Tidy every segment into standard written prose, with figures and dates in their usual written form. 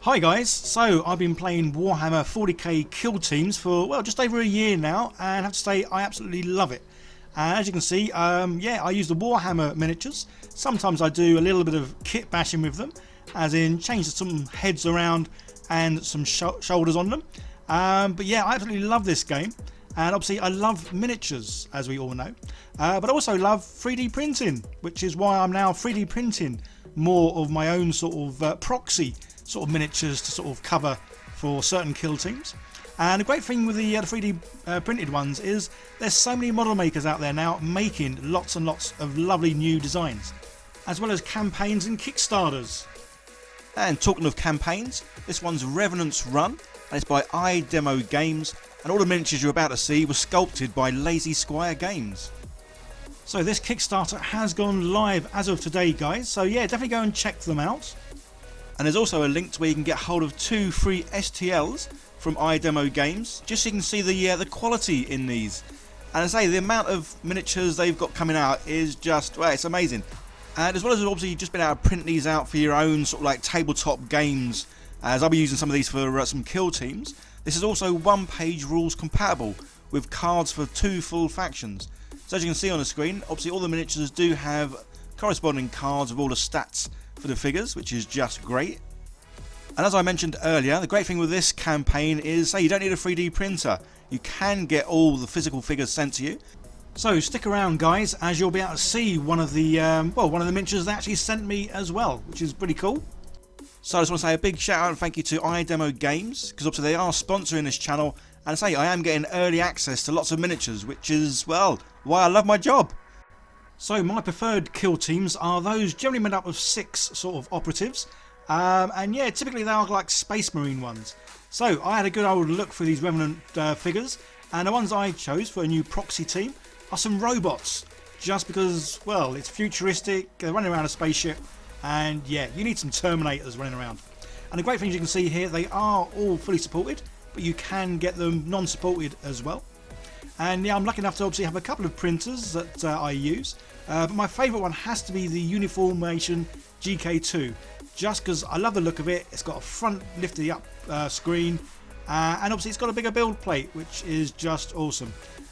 Hi guys, so I've been playing Warhammer 40k kill teams for, well, just over a year now, and I have to say I absolutely love it. And as you can see, yeah, I use the Warhammer miniatures. Sometimes I do a little bit of kit bashing with them, as in change some heads around and some shoulders on them. But yeah, I absolutely love this game, and obviously I love miniatures, as we all know. But I also love 3D printing, which is why I'm now 3D printing more of my own sort of proxy sort of miniatures to sort of cover for certain kill teams. And the great thing with the 3D printed ones is there's so many model makers out there now making lots and lots of lovely new designs, as well as campaigns and Kickstarters. And talking of campaigns, this one's Revenants Run, and it's by iDemo Games, and all the miniatures you're about to see were sculpted by Lazy Squire Games. So this Kickstarter has gone live as of today, guys, so yeah, definitely go and check them out. And there's also a link to where you can get hold of 2 free STLs from iDemo Games, just so you can see the quality in these. And as I say, the amount of miniatures they've got coming out is just, well, it's amazing. And as well as obviously just being able to print these out for your own sort of like tabletop games, as I'll be using some of these for some kill teams, this is also one-page rules compatible with cards for 2 full factions. So as you can see on the screen, obviously all the miniatures do have corresponding cards with all the stats for the figures, which is just great. And as I mentioned earlier, the great thing with this campaign is, say, you don't need a 3D printer. You can get all the physical figures sent to you. So stick around, guys, as you'll be able to see one of the one of the miniatures they actually sent me as well, which is pretty cool. So I just want to say a big shout out and thank you to iDemo Games, because obviously they are sponsoring this channel, and say I am getting early access to lots of miniatures, which is, well, why I love my job. So my preferred kill teams are those generally made up of 6 sort of operatives, and yeah, typically they are like Space Marine ones. So I had a good old look through these Revenant figures, and the ones I chose for a new proxy team are some robots, just because, well, it's futuristic, they're running around a spaceship, and yeah, you need some Terminators running around. And the great thing you can see here, they are all fully supported, but you can get them non-supported as well. And yeah, I'm lucky enough to obviously have a couple of printers that I use, but my favourite one has to be the UniFormation GK2, just because I love the look of it. It's got a front lifted up screen, and obviously it's got a bigger build plate, which is just awesome.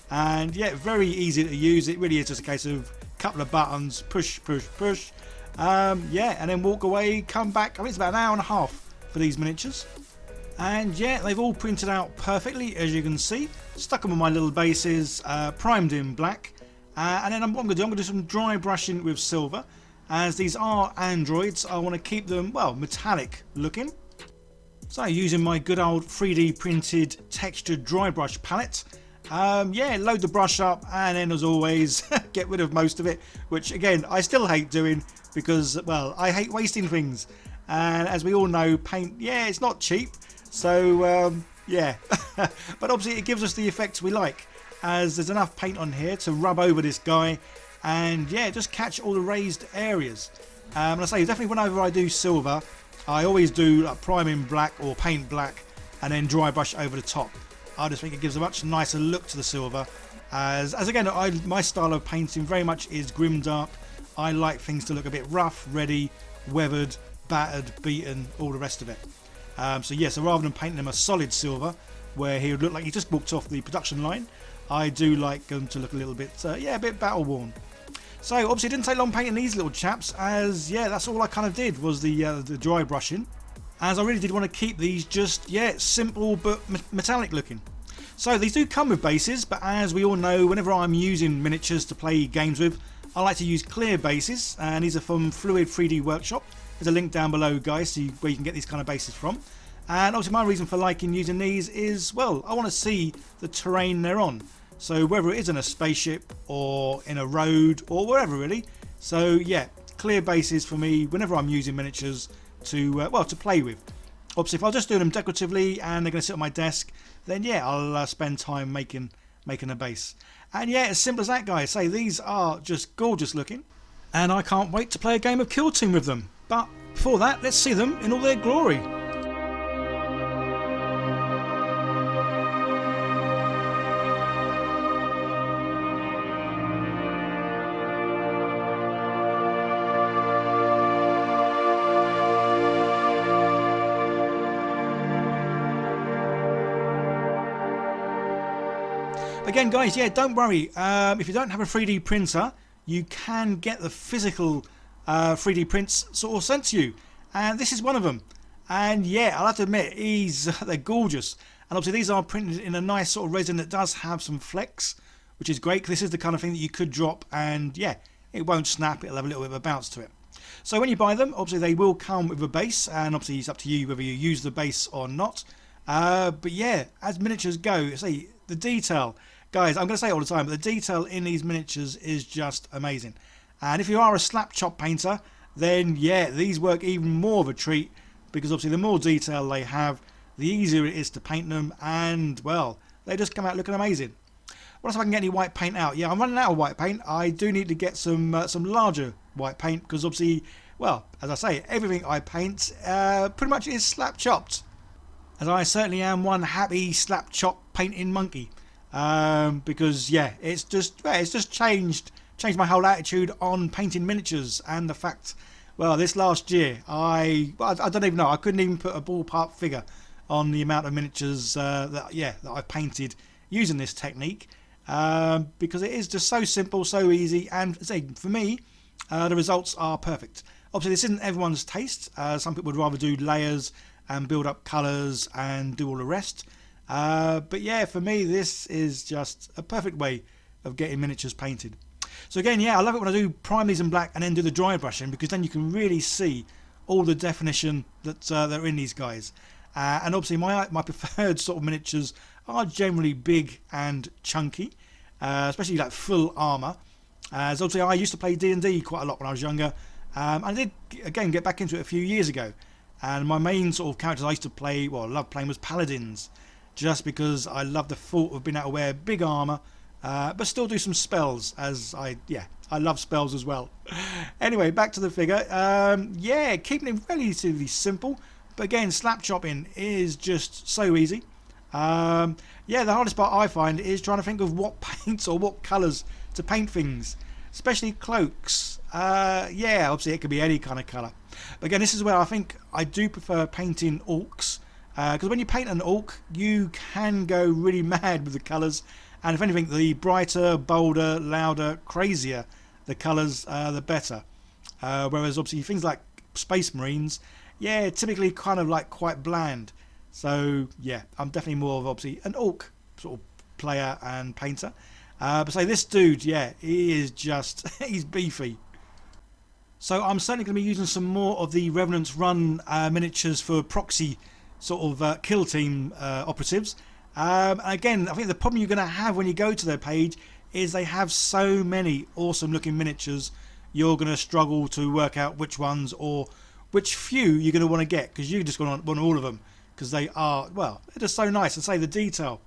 And yeah, very easy to use. It really is just a case of a couple of buttons, push, push, push, yeah, and then walk away, come back. I think it's about an hour and a half for these miniatures. And yeah, they've all printed out perfectly, as you can see. Stuck them on my little bases, primed in black. And then what I'm going to do some dry brushing with silver. As these are androids, I want to keep them, well, metallic looking. So using my good old 3D printed textured dry brush palette. Yeah, load the brush up, and then as always, get rid of most of it. Which again, I still hate doing because, well, I hate wasting things. And as we all know, paint, yeah, it's not cheap. So yeah, but obviously it gives us the effects we like, as there's enough paint on here to rub over this guy, and yeah, just catch all the raised areas. And I say definitely whenever I do silver, I always do like prime in black or paint black, and then dry brush over the top. I just think it gives a much nicer look to the silver, as again, my style of painting very much is grimdark. I like things to look a bit rough, ready, weathered, battered, beaten, all the rest of it. So yeah, so rather than painting him a solid silver, where he would look like he just walked off the production line, I do like them to look a little bit, yeah, a bit battle worn. So obviously it didn't take long painting these little chaps, as yeah, that's all I kind of did was the dry brushing, as I really did want to keep these just, yeah, simple but metallic looking. So these do come with bases, but as we all know, whenever I'm using miniatures to play games with, I like to use clear bases, and these are from Fluid 3D Workshop. There's a link down below, guys, so where you can get these kind of bases from. And obviously my reason for liking using these is, well, I want to see the terrain they're on. So whether it is in a spaceship or in a road or wherever really. So yeah, clear bases for me whenever I'm using miniatures to, well, to play with. Obviously if I'll just do them decoratively and they're going to sit on my desk, then yeah, I'll spend time making a base. And yeah, as simple as that, guys. Say these are just gorgeous looking, and I can't wait to play a game of Kill Team with them. But before that, let's see them in all their glory. Again, guys, yeah, don't worry. If you don't have a 3D printer, you can get the physical 3D prints sort of sent to you. And this is one of them. And yeah, I'll have to admit, they're gorgeous. And obviously these are printed in a nice sort of resin that does have some flex, which is great. This is the kind of thing that you could drop and yeah, it won't snap. It'll have a little bit of a bounce to it. So when you buy them, obviously they will come with a base, and obviously it's up to you whether you use the base or not. But yeah, as miniatures go, see the detail. Guys, I'm going to say it all the time, but the detail in these miniatures is just amazing. And if you are a slap chop painter, then yeah, these work even more of a treat, because obviously the more detail they have, the easier it is to paint them, and well, they just come out looking amazing. What else if I can get any white paint out? Yeah, I'm running out of white paint. I do need to get some larger white paint, because obviously, well, as I say, everything I paint pretty much is slap chopped. As I certainly am one happy slap chop painting monkey. Because yeah, it's just changed my whole attitude on painting miniatures, and the fact, well, this last year I don't even know, I couldn't even put a ballpark figure on the amount of miniatures that I've painted using this technique, because it is just so simple, so easy, and say for me the results are perfect. Obviously this isn't everyone's taste. Some people would rather do layers and build up colours and do all the rest. But yeah, for me this is just a perfect way of getting miniatures painted. So again, yeah, I love it when I do prime these in black and then do the dry brushing, because then you can really see all the definition that are in these guys. And obviously my preferred sort of miniatures are generally big and chunky, especially like full armour. As obviously I used to play D&D quite a lot when I was younger. I did again get back into it a few years ago, and my main sort of characters I used to play, well, I loved playing, was paladins. Just because I love the thought of being able to wear big armour, but still do some spells, as I love spells as well. Anyway, back to the figure. Yeah, keeping it relatively simple, but again, slap chopping is just so easy. Yeah, the hardest part I find is trying to think of what paints or what colours to paint things, especially cloaks. Yeah, obviously it could be any kind of colour. But again, this is where I think I do prefer painting orcs. Because when you paint an orc, you can go really mad with the colours, and if anything, the brighter, bolder, louder, crazier the colours, the better. Whereas obviously things like Space Marines, yeah, typically kind of like quite bland. So yeah, I'm definitely more of obviously an orc sort of player and painter. But say this dude, yeah, he is just, he's beefy. So I'm certainly going to be using some more of the Revenants Run miniatures for proxy sort of kill team operatives. Again, I think the problem you're going to have when you go to their page is they have so many awesome looking miniatures, you're going to struggle to work out which ones or which few you're going to want to get, because you're just going to want all of them, because they are, well, they're just so nice. And say the detail,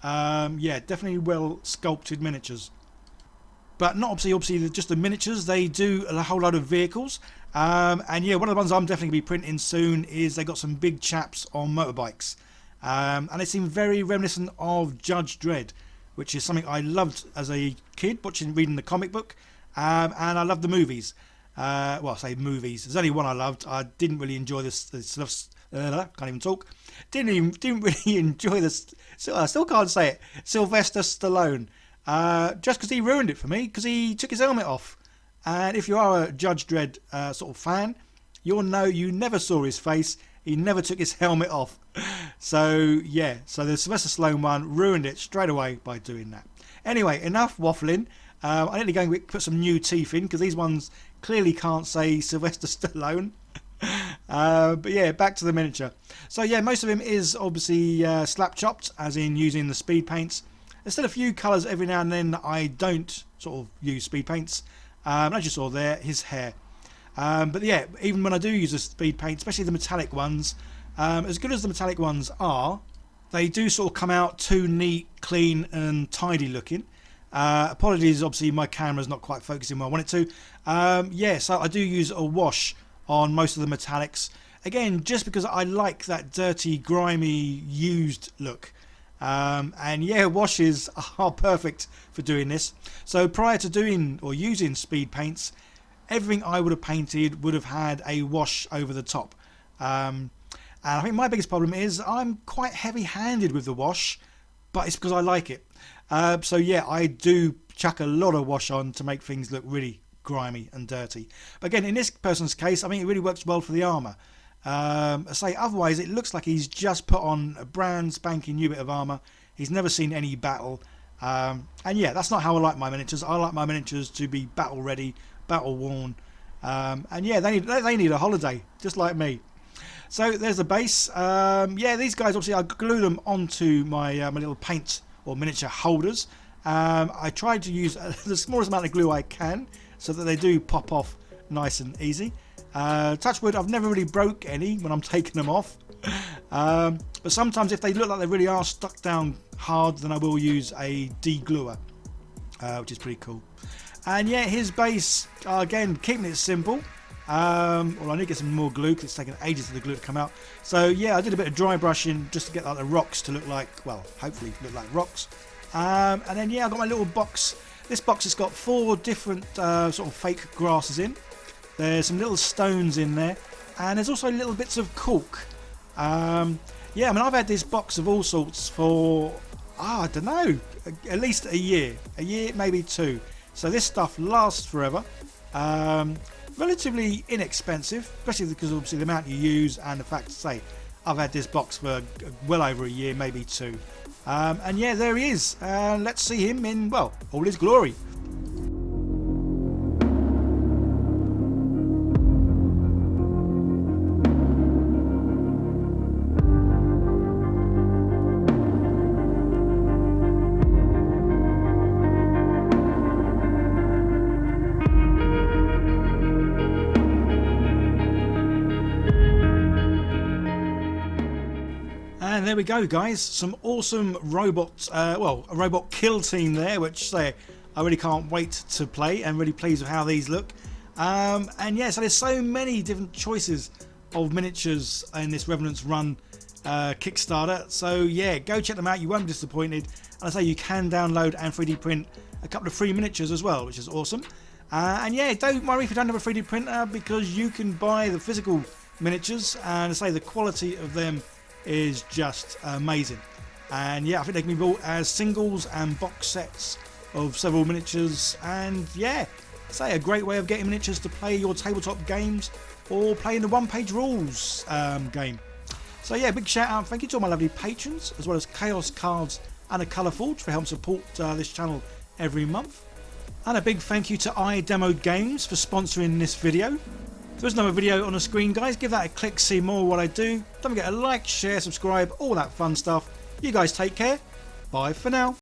yeah, definitely well sculpted miniatures. But not obviously just the miniatures, they do a whole load of vehicles. And yeah, one of the ones I'm definitely going to be printing soon is they got some big chaps on motorbikes. And they seem very reminiscent of Judge Dredd, which is something I loved as a kid, reading the comic book. And I loved the movies. Well, I say movies. There's only one I loved. I didn't really enjoy this. Can't even talk. Didn't really enjoy this. I still can't say it. Sylvester Stallone. Just because he ruined it for me, because he took his helmet off. And if you are a Judge Dredd sort of fan, you'll know you never saw his face. He never took his helmet off. So yeah, so the Sylvester Stallone one ruined it straight away by doing that. Anyway, enough waffling. I need to go and put some new teeth in, because these ones clearly can't say Sylvester Stallone. But yeah, back to the miniature. So yeah, most of him is obviously slap chopped, as in using the speed paints. There's still a few colours every now and then that I don't sort of use speed paints. As you saw there, his hair. But yeah, even when I do use a speed paint, especially the metallic ones, as good as the metallic ones are, they do sort of come out too neat, clean and tidy looking. Apologies, obviously my camera's not quite focusing where I want it to. Yeah, so I do use a wash on most of the metallics. Again, just because I like that dirty, grimy, used look. And yeah, washes are perfect for doing this. So prior to doing or using speed paints, everything I would have painted would have had a wash over the top. And I think my biggest problem is I'm quite heavy-handed with the wash, but it's because I like it. So yeah, I do chuck a lot of wash on to make things look really grimy and dirty. But again, in this person's case, I think it really works well for the armour. I say otherwise it looks like he's just put on a brand spanking new bit of armour. He's never seen any battle, and yeah, that's not how I like my miniatures. I like my miniatures to be battle ready, battle worn, and yeah, they need a holiday just like me. So there's the base. Yeah, these guys, obviously I glue them onto my my little paint or miniature holders. I tried to use the smallest amount of glue I can so that they do pop off nice and easy. Touch wood, I've never really broke any when I'm taking them off. But sometimes if they look like they really are stuck down hard, then I will use a degluer, which is pretty cool. And yeah, his base, again, keeping it simple. Well, I need to get some more glue because it's taken ages for the glue to come out. So yeah, I did a bit of dry brushing just to get like the rocks to look like, well, hopefully look like rocks. And then yeah, I've got my little box. This box has got 4 different sort of fake grasses in. There's some little stones in there, and there's also little bits of cork. Yeah, I mean, I've had this box of all sorts for, I don't know, at least a year, maybe 2. So this stuff lasts forever. Relatively inexpensive, especially because obviously the amount you use and the fact to say I've had this box for well over a year, maybe 2. And yeah, there he is. Let's see him in, well, all his glory. And there we go, guys, some awesome robots, well, a robot kill team there, which I really can't wait to play, and really pleased with how these look. And yeah, so there's so many different choices of miniatures in this Revenants Run Kickstarter. So yeah, go check them out, you won't be disappointed. And I say you can download and 3D print a couple of free miniatures as well, which is awesome. And yeah, don't worry if you don't have a 3D printer, because you can buy the physical miniatures, and I say the quality of them is just amazing. And yeah, I think they can be bought as singles and box sets of several miniatures, and yeah, say a great way of getting miniatures to play your tabletop games or playing the one-page rules game. So yeah, big shout out, thank you to all my lovely patrons, as well as Chaos Cards and a Colour Forge for helping support this channel every month. And a big thank you to iDemo Games for sponsoring this video. There's another video on the screen, guys. Give that a click, see more of what I do. Don't forget to like, share, subscribe, all that fun stuff. You guys take care. Bye for now.